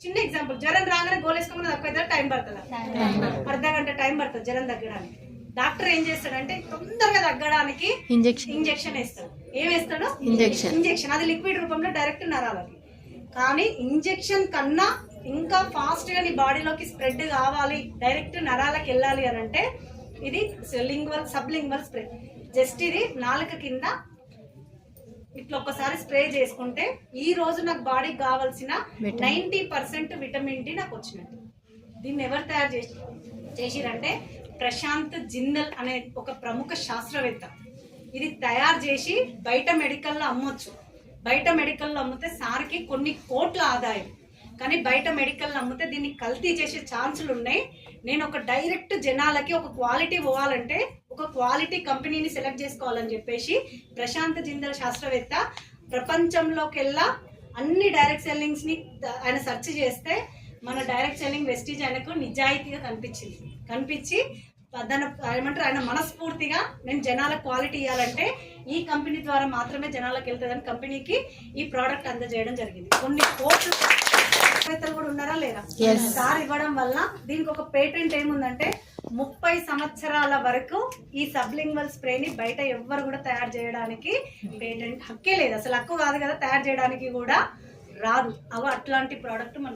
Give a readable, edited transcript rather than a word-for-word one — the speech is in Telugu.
చిన్న ఎగ్జాంపుల్, జ్వరం రాగానే గోలేసుకోమని తక్కువ టైం పడుతుంది, అర్ధగంట టైం పడుతుంది జ్వరం తగ్గడానికి. డాక్టర్ ఏం చేస్తాడంటే తొందరగా తగ్గడానికి ఇంజెక్షన్ వేస్తాడు. ఏం వేస్తాడు? ఇంజెక్షన్. అది లిక్విడ్ రూపంలో డైరెక్ట్ నరాలకి. కానీ ఇంజెక్షన్ కన్నా ఇంకా ఫాస్ట్ గా నీ బాడీలోకి స్ప్రెడ్ కావాలి, డైరెక్ట్ నరాలకు వెళ్ళాలి అని అంటే ఇది సబ్లింగ్వల్ స్ప్రే. జస్ట్ ఇది నాలుక కింద ఇట్లా ఒక్కసారి స్ప్రే చేసుకుంటే ఈ రోజు నాకు బాడీకి కావాల్సిన 90% విటమిన్ డి నాకు వచ్చినట్టు. దీన్ని ఎవరు తయారు చేసిరంటే ప్రశాంత్ జిందల్ అనే ఒక ప్రముఖ శాస్త్రవేత్త. ఇది తయారు చేసి బయట మెడికల్లో అమ్మొచ్చు. బయట మెడికల్లో అమ్మితే సార్కి కొన్ని కోట్ల ఆదాయం. కానీ బయట మెడికల్ అమ్మితే దీన్ని కల్తీ చేసే ఛాన్సులు ఉన్నాయి. నేను ఒక డైరెక్ట్ జనాలకి ఒక క్వాలిటీ పోవాలంటే ఒక క్వాలిటీ కంపెనీని సెలెక్ట్ చేసుకోవాలని చెప్పేసి ప్రశాంత్ జిందల్ శాస్త్రవేత్త ప్రపంచంలోకెల్లా అన్ని డైరెక్ట్ సెల్లింగ్స్ ని ఆయన సెర్చ్ చేస్తే మన డైరెక్ట్ సెల్లింగ్ వెస్టీజ్ ఆయనకు నిజాయితీగా కనిపించి ఏమంటారు ఆయన మనస్ఫూర్తిగా నేను జనాలకు క్వాలిటీ ఇవ్వాలంటే ఈ కంపెనీ ద్వారా మాత్రమే జనాలకు వెళ్తుందని కంపెనీకి ఈ ప్రోడక్ట్ అందజేయడం జరిగింది. కొన్ని కోట్లు కూడా ఉన్నారా లేదా సార్ ఇవ్వడం వల్ల దీనికి ఒక పేటెంట్ ఏముందంటే 30 సంవత్సరాల వరకు ఈ సబ్లింగ్వల్ స్ప్రేని బయట ఎవ్వరు కూడా తయారు చేయడానికి పేటెంట్ హక్కే లేదు. అసలు హక్కు కాదు కదా, తయారు చేయడానికి కూడా రాదు. అట్లాంటి ప్రోడక్ట్ మన